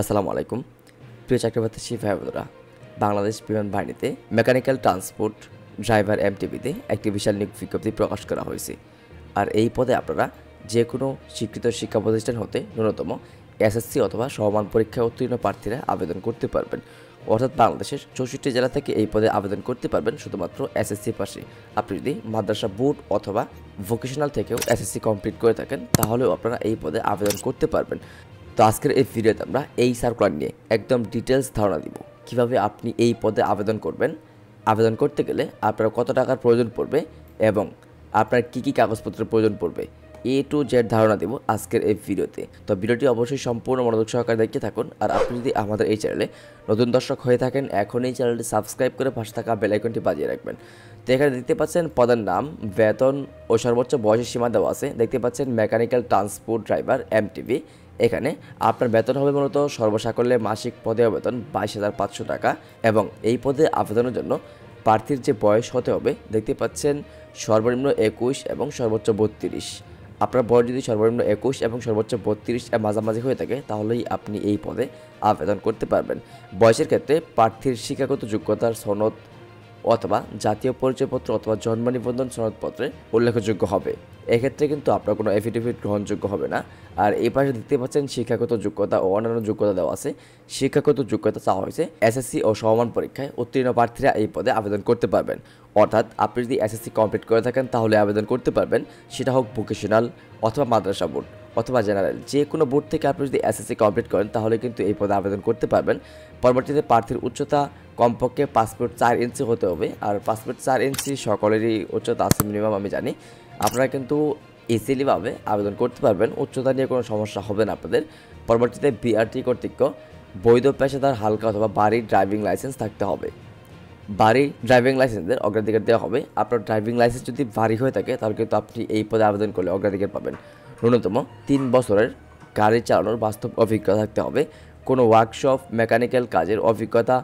আসসালামু আলাইকুম প্রিয় চাকরিপ্রার্থী ভাই বোনেরা। বাংলাদেশ বিমান বাহিনীতে মেকানিক্যাল ট্রান্সপোর্ট ড্রাইভার এমটিবিতে একটি বিশাল নিয়োগ বিজ্ঞপ্তি প্রকাশ করা হয়েছে। আর এই পদে আপনারা যে কোনো স্বীকৃত শিক্ষা প্রতিষ্ঠান হতে ন্যূনতম এসএসসি অথবা সমমান পরীক্ষায় উত্তীর্ণ প্রার্থীরা আবেদন করতে পারবেন। অর্থাৎ বাংলাদেশের 64 জেলা থেকে এই পদে আবেদন করতে পারবেন শুধুমাত্র এসএসসি পাশে। আপনি যদি মাদ্রাসা বোর্ড অথবা ভোকেশনাল থেকেও এসএসসি কমপ্লিট করে থাকেন তাহলেও আপনারা এই পদে আবেদন করতে পারবেন। তো আজকের এই ভিডিওতে আমরা এই সার্কুলার নিয়ে একদম ডিটেলস ধারণা দিব, কিভাবে আপনি এই পদে আবেদন করবেন, আবেদন করতে গেলে আপনার কত টাকার প্রয়োজন পড়বে এবং আপনার কী কী কাগজপত্রের প্রয়োজন পড়বে, এ টু জেড ধারণা দেব আজকের এই ভিডিওতে। তো ভিডিওটি অবশ্যই সম্পূর্ণ মনোযোগ সহকারে দেখতে থাকুন। আর আপনি যদি আমাদের এই চ্যানেলে নতুন দর্শক হয়ে থাকেন, এখন এই চ্যানেলটি সাবস্ক্রাইব করে পাশে থাকা বেল আইকনটি বাজিয়ে রাখবেন। তো এখানে দেখতে পাচ্ছেন পদের নাম, বেতন ও সর্বোচ্চ বয়সের সীমা দেওয়া আছে। দেখতে পাচ্ছেন মেকানিক্যাল ট্রান্সপোর্ট ড্রাইভার এমটিভি। এখানে আপনার বেতন হবে মূলত সর্বসাকল্যে মাসিক পদে বেতন 22,500 টাকা এবং এই পদে আবেদনের জন্য প্রার্থীর যে বয়স হতে হবে দেখতে পাচ্ছেন সর্বনিম্ন 21 এবং সর্বোচ্চ 32। আপনার বয়স যদি সর্বনিম্ন 21 এবং সর্বোচ্চ 32 এর মাঝামাঝি হয়ে থাকে তাহলেই আপনি এই পদে আবেদন করতে পারবেন। বয়সের ক্ষেত্রে প্রার্থীর শিক্ষাগত যোগ্যতার সনদ অথবা জাতীয় পরিচয়পত্র অথবা জন্ম নিবন্ধন সনদপত্রে উল্লেখযোগ্য হবে। এক্ষেত্রে কিন্তু আপনার কোনো এফিডেভিট গ্রহণযোগ্য হবে না। আর এই পাশে দেখতে পাচ্ছেন শিক্ষাগত যোগ্যতা ও অন্যান্য যোগ্যতা দেওয়া আছে। শিক্ষাগত যোগ্যতা চাওয়া হয়েছে এসএসসি ও সমমান পরীক্ষায় উত্তীর্ণ প্রার্থীরা এই পদে আবেদন করতে পারবেন। অর্থাৎ আপনি যদি এসএসসি কমপ্লিট করে থাকেন তাহলে আবেদন করতে পারবেন, সেটা হোক ভোকেশনাল অথবা মাদ্রাসা বোর্ড অথবা জেনারেল, যে কোনো বোর্ড থেকে আপনি যদি এসএসসি কমপ্লিট করেন তাহলে কিন্তু এই পদে আবেদন করতে পারবেন। পরবর্তীতে প্রার্থীর উচ্চতা কমপক্ষে 5 ফুট 4 ইঞ্চি হতে হবে। আর 5 ফুট 4 ইঞ্চি সকলেরই উচ্চতা আছে মিনিমাম, আমি জানি। আপনারা কিন্তু ইজিলিভাবে আবেদন করতে পারবেন, উচ্চতা নিয়ে কোনো সমস্যা হবে না আপনাদের। পরবর্তীতে বিআরটি কর্তৃক বৈধ পেশাদার হালকা অথবা বাড়ি ড্রাইভিং লাইসেন্স থাকতে হবে। বাড়ি ড্রাইভিং লাইসেন্সের অগ্রাধিকার দেওয়া হবে। আপনার ড্রাইভিং লাইসেন্স যদি ভারী হয়ে থাকে তাহলে কিন্তু আপনি এই পদে আবেদন করলে অগ্রাধিকার পাবেন। ন্যূনতম 3 বছরের গাড়ি চালানোর বাস্তব অভিজ্ঞতা থাকতে হবে। কোনো ওয়ার্কশপ মেকানিক্যাল কাজের অভিজ্ঞতা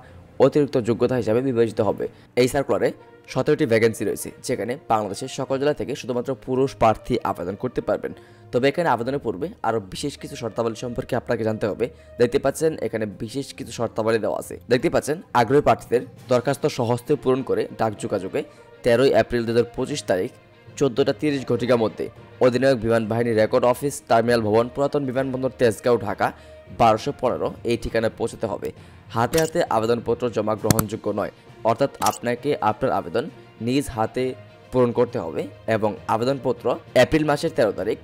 অতিরিক্ত যোগ্যতা হিসাবে বিবেচিত হবে। এই সার্কুলারে 17টি ভ্যাকেন্সি রয়েছে, যেখানে বাংলাদেশের সকল জেলা থেকে শুধুমাত্র পুরুষ প্রার্থী আবেদন করতে পারবেন। তবে এখানে আবেদনের পূর্বে আরও বিশেষ কিছু শর্তাবলী সম্পর্কে আপনাকে জানতে হবে। দেখতে পাচ্ছেন এখানে বিশেষ কিছু শর্তাবলী দেওয়া আছে। দেখতে পাচ্ছেন আগ্রহী প্রার্থীদের দরখাস্ত সহজে পূরণ করে ডাক যোগাযোগে 13 এপ্রিল 2025 তারিখ 14:30 ঘটিকার মধ্যে অধিনায়ক বিমান বাহিনী রেকর্ড অফিস, টার্মিনাল ভবন, পুরাতন বিমানবন্দর, তেজগাঁও, ঢাকা 1215 এই ঠিকানায় পৌঁছাতে হবে। হাতে হাতে আবেদনপত্র জমা গ্রহণযোগ্য নয়, অর্থাৎ আপনাকে আপনার আবেদন নিজ হাতে পূরণ করতে হবে এবং আবেদনপত্র এপ্রিল মাসের 13 তারিখ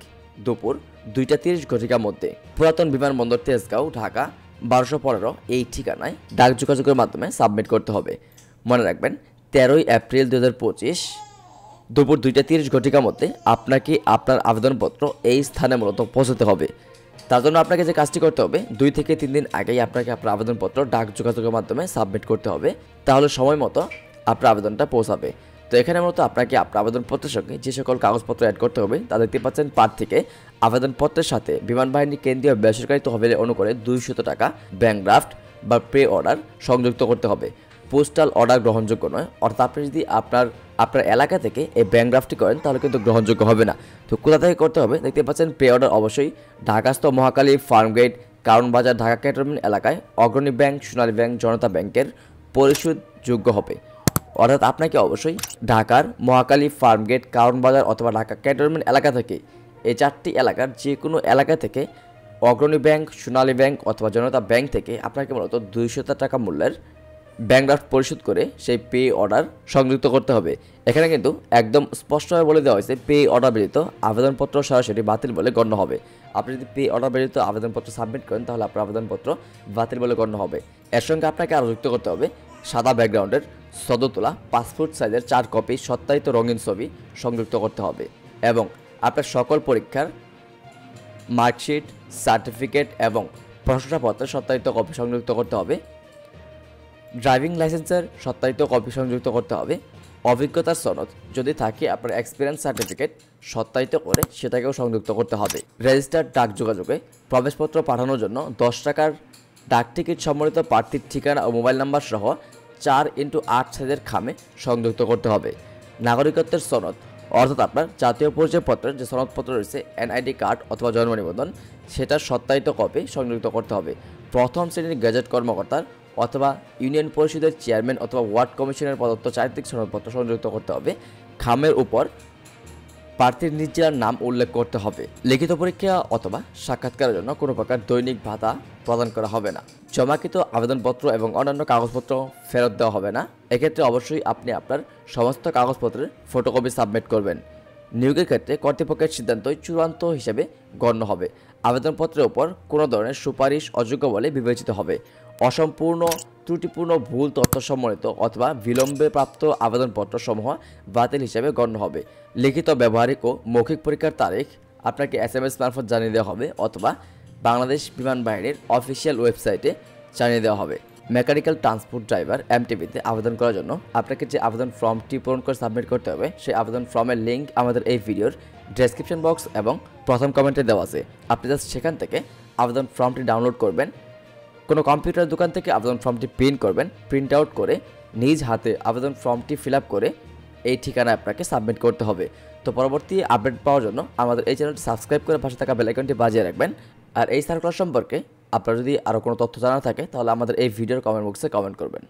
দুপুর 2:30 ঘটিকার মধ্যে পুরাতন বিমানবন্দর, তেজগাঁও, ঢাকা 1215 এই ঠিকানায় ডাক যোগাযোগের মাধ্যমে সাবমিট করতে হবে। মনে রাখবেন 13 এপ্রিল 2025 দুপুর 2:30 ঘটিকার মধ্যে আপনাকে আপনার আবেদনপত্র এই স্থানে মূলত পৌঁছাতে হবে। তার জন্য আপনাকে যে কাজটি করতে হবে, 2 থেকে 3 দিন আগেই আপনাকে আপনার আবেদনপত্র ডাক যোগাযোগের মাধ্যমে সাবমিট করতে হবে, তাহলে সময় মতো আপনার আবেদনটা পৌঁছাবে। তো এখানে মূলত আপনাকে আপনার আবেদনপত্রের সঙ্গে যে সকল কাগজপত্র অ্যাড করতে হবে তা দেখতে পাচ্ছেন। প্রার্থীকে আবেদনপত্রের সাথে বিমান বাহিনী কেন্দ্রীয় বেসরকারি তহবিলে অনুকূলে 200 টাকা ব্যাংক ড্রাফট বা পে অর্ডার সংযুক্ত করতে হবে। পোস্টাল অর্ডার গ্রহণযোগ্য নয়, অর্থাৎ আপনি যদি আপনার এলাকা থেকে এই ব্যাংক ড্রাফটটি করেন তাহলে কিন্তু গ্রহণযোগ্য হবে না। তো কোথা থেকে করতে হবে দেখতে পাচ্ছেন। পে অর্ডার অবশ্যই ঢাকাস্থ মহাখালী, ফার্মগেট, কারণ বাজার, ঢাকা ক্যান্টনমেন্ট এলাকায় অগ্রণী ব্যাংক, সোনালী ব্যাংক, জনতা ব্যাংকের পরিশোধযোগ্য হবে। অর্থাৎ আপনাকে অবশ্যই ঢাকার মহাখালী, ফার্মগেট, কারণ বাজার অথবা ঢাকা ক্যান্টনমেন্ট এলাকা থেকে এই 4টি এলাকার যে কোনো এলাকা থেকে অগ্রণী ব্যাংক, সোনালী ব্যাংক অথবা জনতা ব্যাংক থেকে আপনাকে মূলত 200 টাকা মূল্যের ব্যাংক ড্রাফট পরিশোধ করে সেই পে অর্ডার সংযুক্ত করতে হবে। এখানে কিন্তু একদম স্পষ্টভাবে বলে দেওয়া হয়েছে পে অর্ডার ব্যতীত আবেদনপত্র সরাসরি বাতিল বলে গণ্য হবে। আপনি যদি পে অর্ডার ব্যতীত আবেদনপত্র সাবমিট করেন তাহলে আপনার আবেদনপত্র বাতিল বলে গণ্য হবে। এর সঙ্গে আপনাকে আরও যুক্ত করতে হবে সাদা ব্যাকগ্রাউন্ডের সদ্য তোলা 5 ফুট সাইজের 4 কপি সত্যায়িত রঙিন ছবি সংযুক্ত করতে হবে এবং আপনার সকল পরীক্ষার মার্কশিট, সার্টিফিকেট এবং প্রশংসাপত্রের সত্যায়িত কপি সংযুক্ত করতে হবে। ড্রাইভিং লাইসেন্সের সত্যায়িত কপি সংযুক্ত করতে হবে। অভিজ্ঞতার সনদ যদি থাকে আপনার এক্সপিরিয়েন্স সার্টিফিকেট সত্যায়িত করে সেটাকেও সংযুক্ত করতে হবে। রেজিস্টার্ড ডাক যোগাযোগে প্রবেশপত্র পাঠানোর জন্য 10 টাকার ডাক টিকিট সম্বলিত প্রার্থীর ঠিকানা ও মোবাইল নাম্বার সহ 4x8 সাইজের খামে সংযুক্ত করতে হবে। নাগরিকত্বের সনদ অর্থাৎ আপনার জাতীয় পরিচয়পত্রের যে সনদপত্র রয়েছে, এনআইডি কার্ড অথবা জন্ম নিবন্ধন, সেটার সত্যায়িত কপি সংযুক্ত করতে হবে। প্রথম শ্রেণীর গেজেট কর্মকর্তার অথবা ইউনিয়ন পরিষদের চেয়ারম্যান অথবা ওয়ার্ড কমিশনের প্রদত্ত চারিত্রিক সনদপত্র সংযুক্ত করতে হবে। খামের উপর প্রার্থীর নিজ জেলার নাম উল্লেখ করতে হবে। লিখিত পরীক্ষা অথবা সাক্ষাৎকারের জন্য কোনো প্রকার দৈনিক ভাতা প্রদান করা হবে না। জমাকৃত আবেদনপত্র এবং অন্যান্য কাগজপত্র ফেরত দেওয়া হবে না। এক্ষেত্রে অবশ্যই আপনি আপনার সমস্ত কাগজপত্রের ফটোকপি সাবমিট করবেন। নিয়োগের ক্ষেত্রে কর্তৃপক্ষের সিদ্ধান্তই চূড়ান্ত হিসেবে গণ্য হবে। আবেদনপত্রের উপর কোনো ধরনের সুপারিশ অযোগ্য বলে বিবেচিত হবে। অসম্পূর্ণ, ত্রুটিপূর্ণ, ভুল তথ্য সম্বলিত অথবা বিলম্বে প্রাপ্ত আবেদনপত্র সমূহ বাতিল হিসেবে গণ্য হবে। লিখিত, ব্যবহারিক ও মৌখিক পরীক্ষার তারিখ আপনাকে SMS মারফত জানিয়ে দেওয়া হবে অথবা বাংলাদেশ বিমান বাহিনীর অফিসিয়াল ওয়েবসাইটে জানিয়ে দেওয়া হবে। মেকানিক্যাল ট্রান্সপোর্ট ড্রাইভার MTBতে আবেদন করার জন্য আপনাকে যে আবেদন ফর্মটি পূরণ করে সাবমিট করতে হবে, সেই আবেদন ফর্মের লিঙ্ক আমাদের এই ভিডিওর ডেসক্রিপশন বক্স এবং প্রথম কমেন্টে দেওয়া আছে। আপনি জাস্ট সেখান থেকে আবেদন ফর্মটি ডাউনলোড করবেন। কোনো কম্পিউটার দোকান থেকে আবেদন ফর্মটি প্রিন্ট করবেন। প্রিন্ট আউট করে নিজ হাতে আবেদন ফর্মটি ফিল আপ করে এই ঠিকানায় আপনাকে সাবমিট করতে হবে। তো পরবর্তী আপডেট পাওয়ার জন্য আমাদের এই চ্যানেলটি সাবস্ক্রাইব করে পাশে থাকা বেল আইকনটি বাজিয়ে রাখবেন। আর এই সার্কুলার সম্পর্কে আপনার যদি আরও কোনো তথ্য জানা থাকে তাহলে আমাদের এই ভিডিওর কমেন্ট বক্সে কমেন্ট করবেন।